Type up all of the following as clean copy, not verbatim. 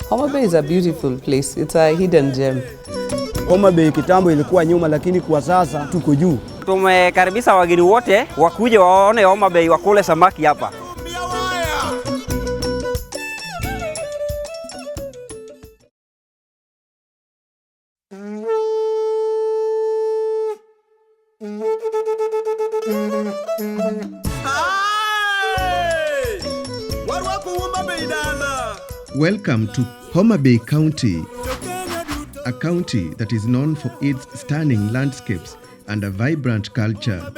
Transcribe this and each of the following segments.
Homa Bay is a beautiful place. It's a hidden gem. Homa Bay kitambo ilikuwa nyuma, lakini kwa sasa tuko juu. Tumekaribisha wageni wote wakuje waone Homa Bay, wakule samaki hapa. Welcome to Homa Bay County, a county that is known for its stunning landscapes and a vibrant culture.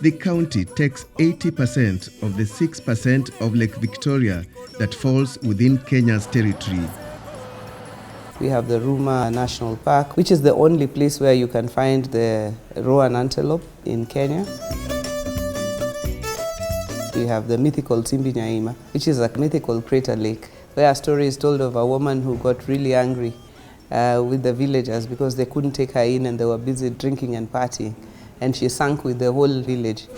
The county takes 80% of the 6% of Lake Victoria that falls within Kenya's territory. We have the Ruma National Park, which is the only place where you can find the rowan antelope in Kenya. We have the mythical Nyaima, which is a mythical crater lake, where a story is told of a woman who got really angry with the villagers because they couldn't take her in and they were busy drinking and partying. And she sank with the whole village.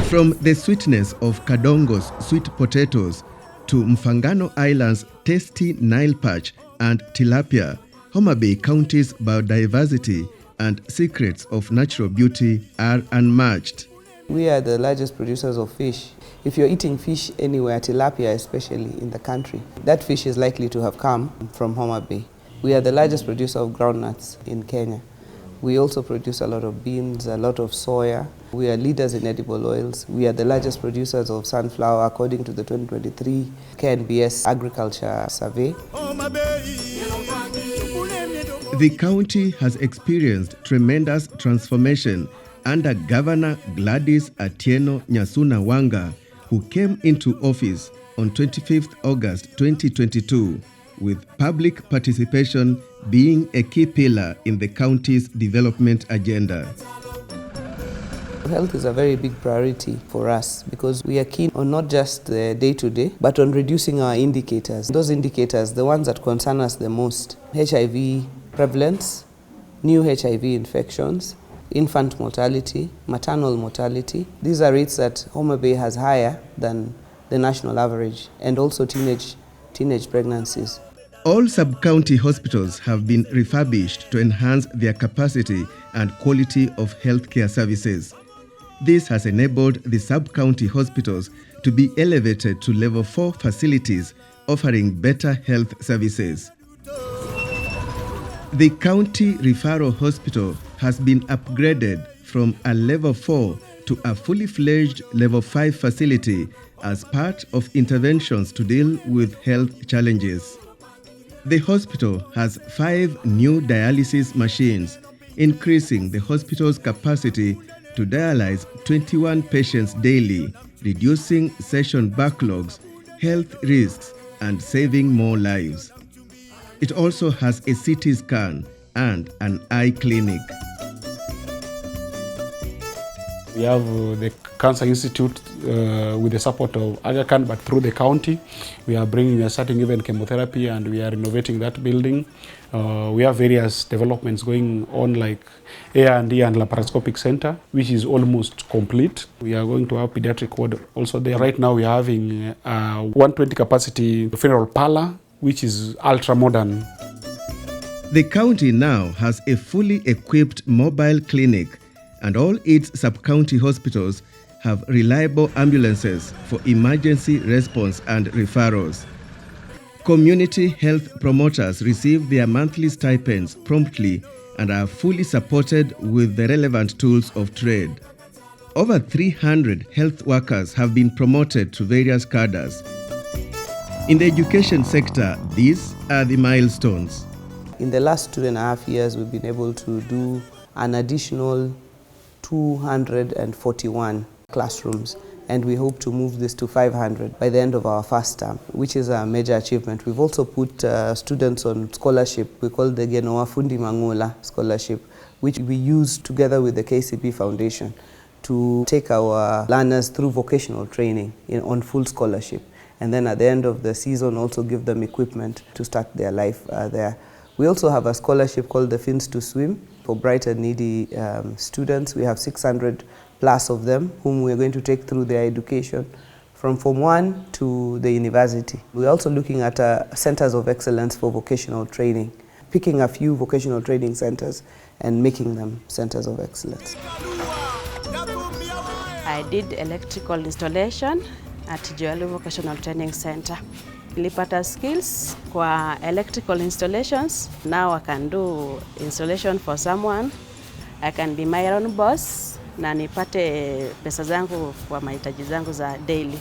From the sweetness of Kadongo's sweet potatoes to Mfangano Island's tasty Nile perch and tilapia, Homa Bay County's biodiversity and secrets of natural beauty are unmatched. We are the largest producers of fish. If you're eating fish anywhere, tilapia especially in the country, that fish is likely to have come from Homa Bay. We are the largest producer of groundnuts in Kenya. We also produce a lot of beans, a lot of soya. We are leaders in edible oils. We are the largest producers of sunflower according to the 2023 KNBS Agriculture Survey. The county has experienced tremendous transformation under Governor Gladys Wanga, who came into office on 25th August 2022, with public participation being a key pillar in the county's development agenda. Health is a very big priority for us because we are keen on not just the day-to-day, but on reducing our indicators. Those indicators, the ones that concern us the most: HIV prevalence, new HIV infections, infant mortality, maternal mortality. These are rates that Homa Bay has higher than the national average, and also teenage pregnancies. All sub-county hospitals have been refurbished to enhance their capacity and quality of healthcare services. This has enabled the sub-county hospitals to be elevated to level 4 facilities offering better health services. The county referral hospital has been upgraded from a level 4 to a fully fledged level 5 facility as part of interventions to deal with health challenges. The hospital has 5 new dialysis machines, increasing the hospital's capacity to dialyze 21 patients daily, reducing session backlogs, health risks, and saving more lives. It also has a CT scan and an eye clinic. We have the Cancer Institute with the support of Aga Khan, but through the county. We are starting even chemotherapy, and we are renovating that building. We have various developments going on like A&E and laparoscopic center, which is almost complete. We are going to have pediatric ward also there. Right now we are having 120 capacity funeral parlor, which is ultra modern. The county now has a fully equipped mobile clinic, and all its sub-county hospitals have reliable ambulances for emergency response and referrals. Community health promoters receive their monthly stipends promptly and are fully supported with the relevant tools of trade. Over 300 health workers have been promoted to various cadres. In the education sector, these are the milestones. In the last 2.5 years, we've been able to do an additional 241 classrooms, and we hope to move this to 500 by the end of our first term, which is a major achievement. We've also put students on scholarship. We call the Genoa Fundi Mangula Scholarship, which we use together with the KCP Foundation to take our learners through vocational training on full scholarship. And then at the end of the season, also give them equipment to start their life there. We also have a scholarship called the Fins to Swim for bright and needy students. We have 600 plus of them whom we are going to take through their education from Form 1 to the university. We're also looking at centers of excellence for vocational training, picking a few vocational training centers and making them centers of excellence. I did electrical installation at Joali Vocational Training Center. Nilipata skills kwa electrical installations. Now I can do installation for someone. I can be my own boss na nipate pesa zangu kwa mahitaji zangu za daily.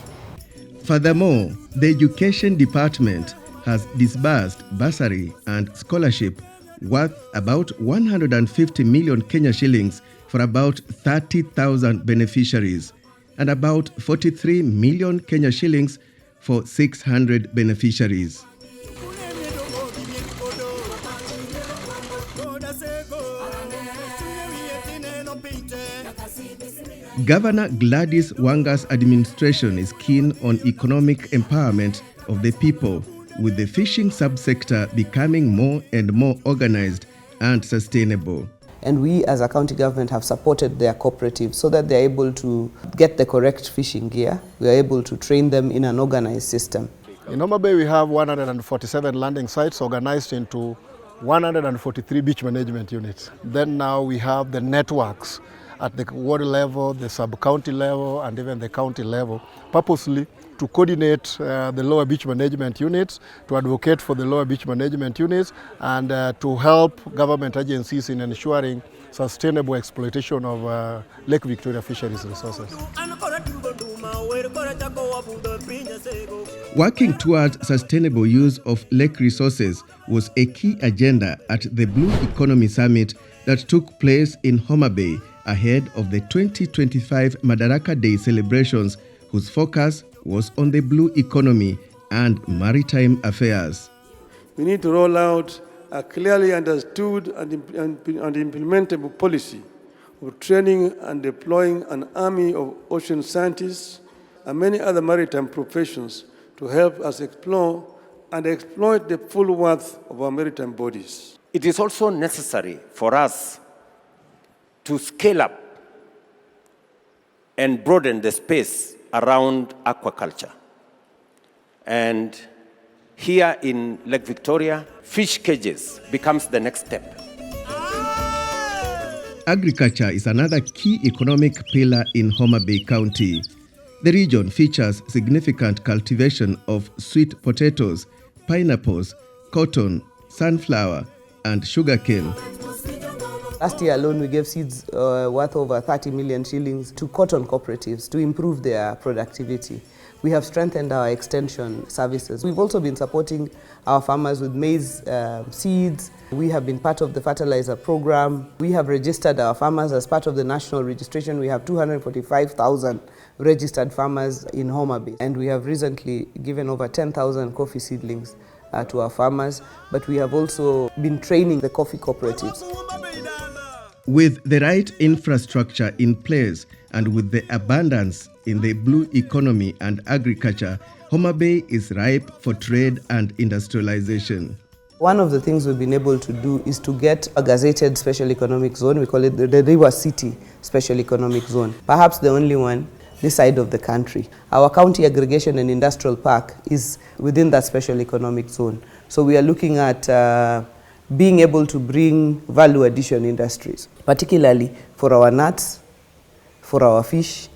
Furthermore, the Education Department has disbursed bursary and scholarship worth about 150 million Kenya shillings for about 30,000 beneficiaries and about 43 million Kenya shillings for 600 beneficiaries. Governor Gladys Wanga's administration is keen on economic empowerment of the people, with the fishing subsector becoming more and more organized and sustainable. And we as a county government have supported their cooperatives so that they're able to get the correct fishing gear. We are able to train them in an organized system. In Homa Bay we have 147 landing sites organized into 143 beach management units. Then now we have the networks at the ward level, the sub-county level, and even the county level, purposely to coordinate the lower beach management units, to advocate for the lower beach management units, and to help government agencies in ensuring sustainable exploitation of Lake Victoria fisheries resources. Working towards sustainable use of lake resources was a key agenda at the Blue Economy Summit that took place in Homa Bay ahead of the 2025 Madaraka Day celebrations, whose focus was on the blue economy and maritime affairs. We need to roll out a clearly understood and implementable policy of training and deploying an army of ocean scientists and many other maritime professions to help us explore and exploit the full worth of our maritime bodies. It is also necessary for us to scale up and broaden the space around aquaculture. And here in Lake Victoria, fish cages becomes the next step. Agriculture is another key economic pillar in Homa Bay County. The region features significant cultivation of sweet potatoes, pineapples, cotton, sunflower, and sugarcane. Last year alone, we gave seeds worth over 30 million shillings to cotton cooperatives to improve their productivity. We have strengthened our extension services. We've also been supporting our farmers with maize seeds. We have been part of the fertilizer program. We have registered our farmers as part of the national registration. We have 245,000 registered farmers in Homa Bay. And we have recently given over 10,000 coffee seedlings to our farmers. But we have also been training the coffee cooperatives. With the right infrastructure in place and with the abundance in the blue economy and agriculture, Homa Bay is ripe for trade and industrialization. One of the things we've been able to do is to get a gazetted special economic zone. We call it the River City Special Economic Zone, perhaps the only one this side of the country. Our county aggregation and industrial park is within that special economic zone. So we are looking at being able to bring value addition industries, particularly for our nuts, for our fish,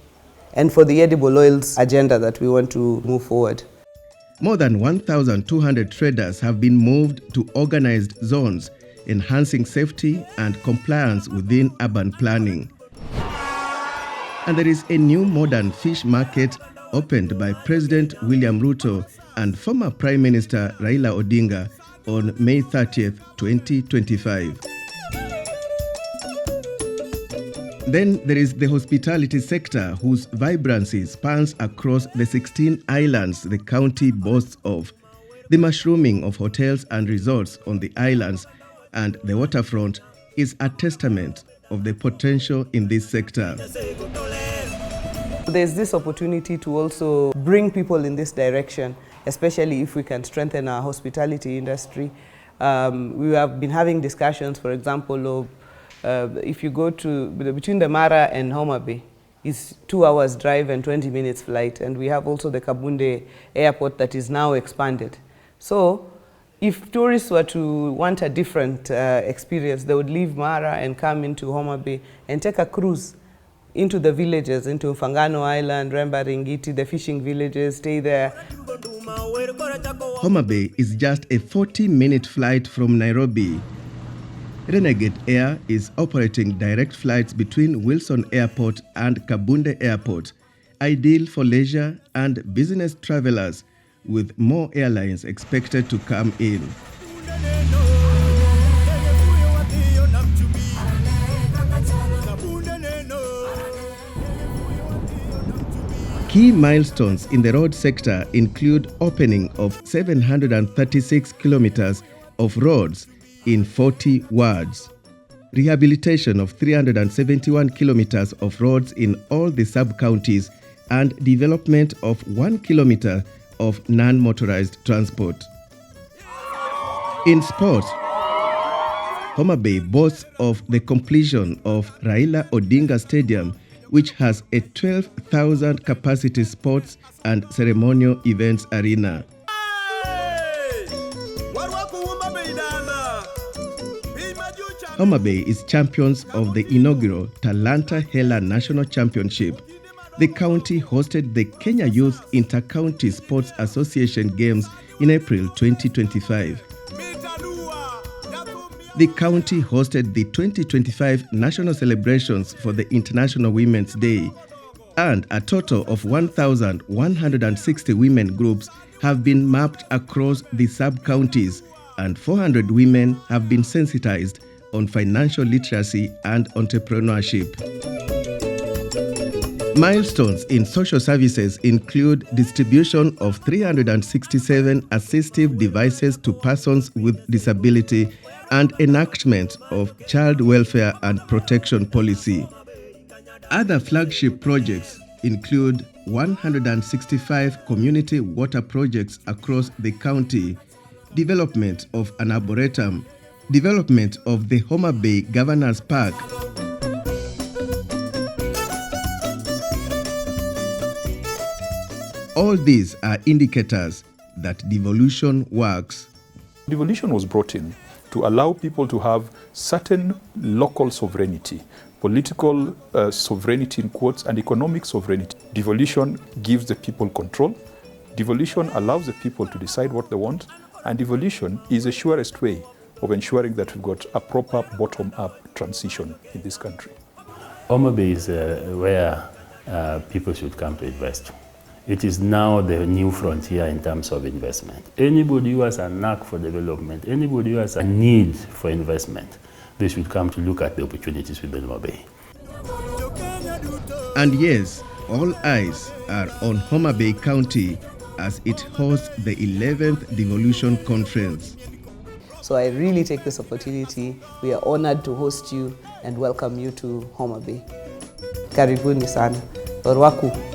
and for the edible oils agenda that we want to move forward. More than 1,200 traders have been moved to organized zones, enhancing safety and compliance within urban planning. And there is a new modern fish market opened by President William Ruto and former Prime Minister Raila Odinga on May 30th, 2025. Then there is the hospitality sector, whose vibrancy spans across the 16 islands the county boasts of. The mushrooming of hotels and resorts on the islands and the waterfront is a testament of the potential in this sector. There's this opportunity to also bring people in this direction, especially if we can strengthen our hospitality industry. We have been having discussions, for example, of if you go to between the Mara and Homa Bay, is 2 hours drive and 20 minutes flight. And we have also the Kabunde airport that is now expanded. So if tourists were to want a different experience, they would leave Mara and come into Homa Bay and take a cruise into the villages, into Fangano Island, Remba Ringiti, the fishing villages, stay there. Homa Bay is just a 40-minute flight from Nairobi. Renegade Air is operating direct flights between Wilson Airport and Kabunde Airport, ideal for leisure and business travelers, with more airlines expected to come in. Key milestones in the road sector include opening of 736 kilometers of roads in 40 wards, rehabilitation of 371 kilometers of roads in all the sub-counties, and development of 1 kilometer of non-motorized transport. In sport, Homa Bay boasts of the completion of Raila Odinga Stadium, which has a 12,000 capacity sports and ceremonial events arena. Homa Bay is champions of the inaugural Talanta Hela National Championship. The county hosted the Kenya Youth Inter-County Sports Association Games in April 2025. The county hosted the 2025 national celebrations for the International Women's Day, and a total of 1,160 women groups have been mapped across the sub-counties, and 400 women have been sensitized on financial literacy and entrepreneurship. Milestones in social services include distribution of 367 assistive devices to persons with disability and enactment of child welfare and protection policy. Other flagship projects include 165 community water projects across the county, development of an arboretum, development of the Homa Bay Governors Park, all these are indicators that devolution works. Devolution was brought in to allow people to have certain local sovereignty, political sovereignty in quotes, and economic sovereignty. Devolution gives the people control. Devolution allows the people to decide what they want, and devolution is the surest way of ensuring that we've got a proper bottom-up transition in this country. Homa Bay is where people should come to invest. It is now the new frontier in terms of investment. Anybody who has a knack for development, anybody who has a need for investment, they should come to look at the opportunities within Homa Bay. And yes, all eyes are on Homa Bay County as it hosts the 11th Devolution Conference. So I really take this opportunity. We are honored to host you and welcome you to Homa Bay. Karibuni sana. Orwaku.